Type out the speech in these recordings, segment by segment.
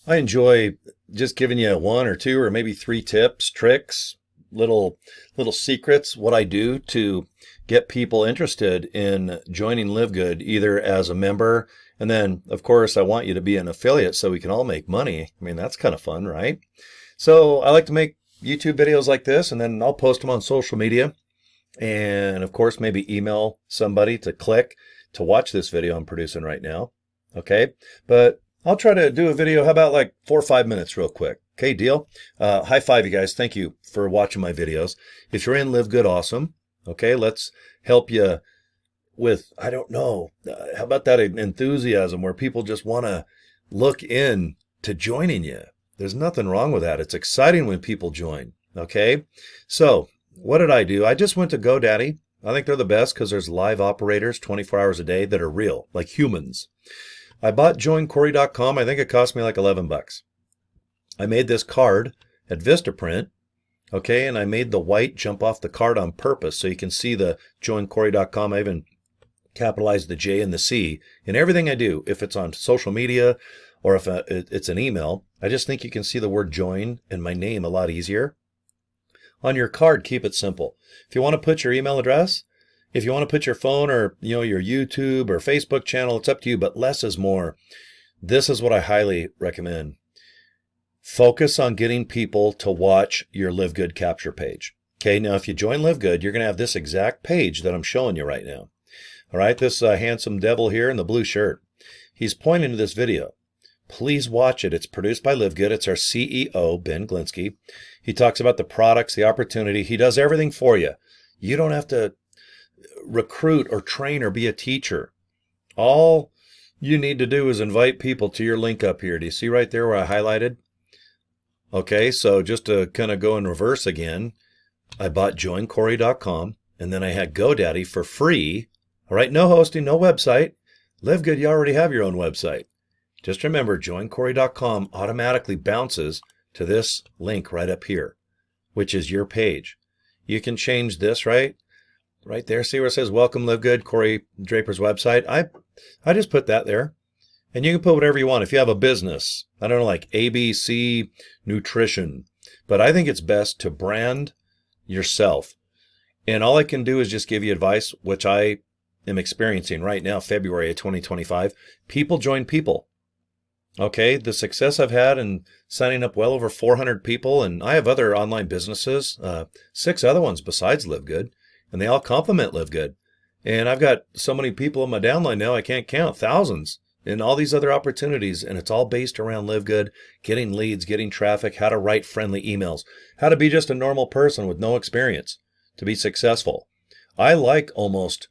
I enjoy just giving you one or two or maybe three tips, tricks, little secrets, what I do to get people interested in joining LiveGood, either as a member, and then of course I want you to be an affiliate so we can all make money. I mean, that's kind of fun, right? So I like to make YouTube videos like this, and then I'll post them on social media. And of course, maybe email somebody to click to watch this video I'm producing right now. Okay. But I'll try to do a video. How about like 4 or 5 minutes real quick? Okay, deal. High five, you guys. Thank you for watching my videos. If you're in Live Good, awesome. Okay, let's help you with, I don't know, how about that enthusiasm where people just want to look in to joining you? There's nothing wrong with that. It's exciting when people join. Okay, so what did I do? I just went to GoDaddy. I think they're the best because there's live operators 24 hours a day that are real, like humans. I bought joincory.com. I think it cost me like 11 bucks. I made this card at Vistaprint, okay, and I made the white jump off the card on purpose so you can see the joincory.com. I even capitalized the J and the C in everything I do. If it's on social media or if it's an email, I just think you can see the word join and my name a lot easier. On your card, keep it simple. If you want to put your email address, if you want to put your phone or your YouTube or Facebook channel, it's up to you, but less is more. This is what I highly recommend. Focus on getting people to watch your Live Good capture page. Okay, now if you join Live Good, you're going to have this exact page that I'm showing you right now. All right, this handsome devil here in the blue shirt. He's pointing to this video. Please watch it. It's produced by Live Good. It's our CEO, Ben Glinsky. He talks about the products, the opportunity. He does everything for you. You don't have to recruit or train or be a teacher. All you need to do is invite people to your link up here. Do you see right there where I highlighted? Okay, so just to kind of go in reverse again, I bought joincory.com and then I had GoDaddy for free. All right, no hosting, no website. Live Good, you already have your own website. Just remember, joincory.com automatically bounces to this link right up here, which is your page. You can change this right there. See where it says Welcome Live Good, Cory Draper's website? I just put that there. And you can put whatever you want. If you have a business, I don't know, like ABC Nutrition. But I think it's best to brand yourself. And all I can do is just give you advice, which I am experiencing right now, February of 2025. People join people. Okay, the success I've had in signing up well over 400 people, and I have other online businesses, 6 other ones besides Live Good, and they all complement Live Good. And I've got so many people in my downline now, I can't count, thousands, and all these other opportunities, and it's all based around Live Good, getting leads, getting traffic, how to write friendly emails, how to be just a normal person with no experience to be successful. I like almost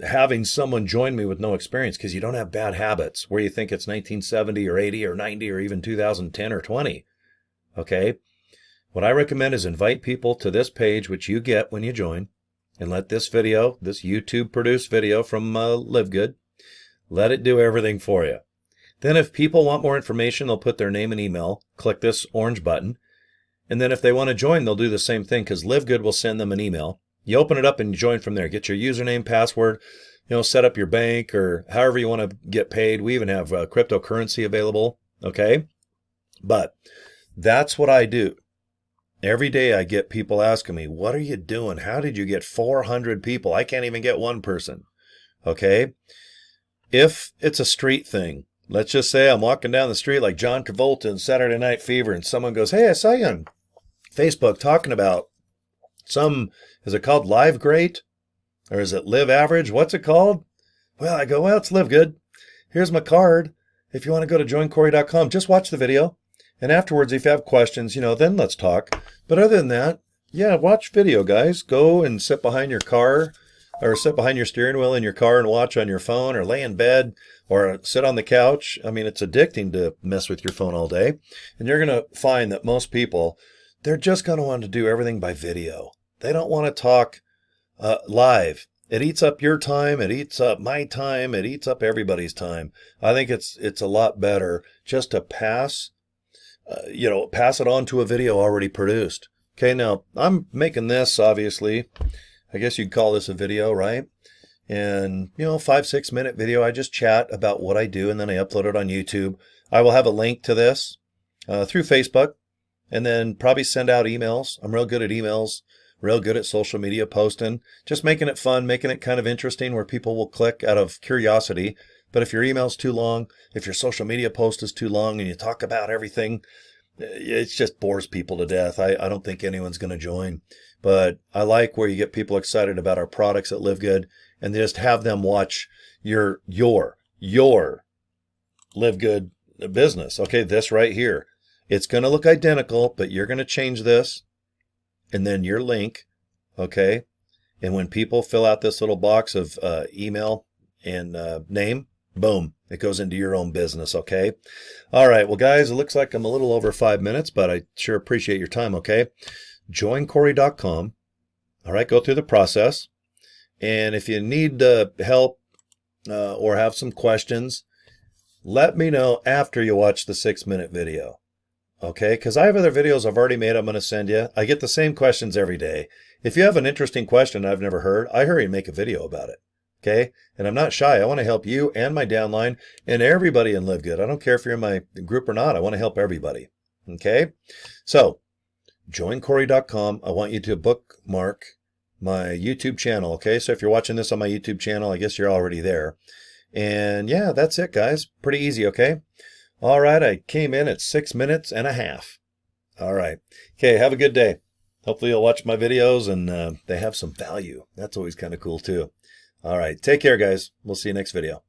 having someone join me with no experience because you don't have bad habits where you think it's 1970 or 80 or 90 or even 2010 or 20. Okay? What I recommend is invite people to this page, which you get when you join, and let this video, this YouTube produced video from Live Good, let it do everything for you. Then if people want more information, they'll put their name and email, click this orange button, and then if they want to join, they'll do the same thing because Live Good will send them an email. You open it up and you join from there. Get your username, password, set up your bank or however you want to get paid. We even have cryptocurrency available, okay? But that's what I do. Every day I get people asking me, what are you doing? How did you get 400 people? I can't even get one person, okay? If it's a street thing, let's just say I'm walking down the street like John Travolta in Saturday Night Fever and someone goes, hey, I saw you on Facebook talking about is it called Live Great? Or is it Live Average? What's it called? Well, I go, it's Live Good. Here's my card. If you want to go to joincory.com, just watch the video. And afterwards, if you have questions, then let's talk. But other than that, yeah, watch video, guys. Go and sit behind your car or sit behind your steering wheel in your car and watch on your phone or lay in bed or sit on the couch. I mean, it's addicting to mess with your phone all day. And you're going to find that most people, they're just going to want to do everything by video. They don't want to talk live. It eats up your time. It eats up my time. It eats up everybody's time. I think it's a lot better just to pass it on to a video already produced. Okay, now I'm making this, obviously. I guess you'd call this a video, right? And, 5-6 minute video. I just chat about what I do and then I upload it on YouTube. I will have a link to this through Facebook, and then probably send out emails. I'm real good at emails, real good at social media posting, just making it fun, making it kind of interesting where people will click out of curiosity. But if your email's too long, if your social media post is too long and you talk about everything, it just bores people to death. I don't think anyone's going to join. But I like where you get people excited about our products at Live Good and just have them watch your Live Good business. Okay, this right here. It's going to look identical, but you're going to change this and then your link. Okay. And when people fill out this little box of email and name, boom, it goes into your own business. Okay. All right. Well, guys, it looks like I'm a little over 5 minutes, but I sure appreciate your time. Okay. Joincory.com. All right. Go through the process. And if you need help or have some questions, let me know after you watch the 6-minute video. Okay, because I have other videos I've already made I'm going to send you. I get the same questions every day. If you have an interesting question I've never heard, I hurry and make a video about it. Okay, and I'm not shy. I want to help you and my downline and everybody in Live Good. I don't care if you're in my group or not. I want to help everybody. Okay, so joincory.com. I want you to bookmark my YouTube channel. Okay, so if you're watching this on my YouTube channel, I guess you're already there. And yeah, that's it, guys. Pretty easy, okay? All right, I came in at 6 minutes and a half. All right. Okay, have a good day. Hopefully you'll watch my videos and they have some value. That's always kind of cool too. All right, take care, guys. We'll see you next video.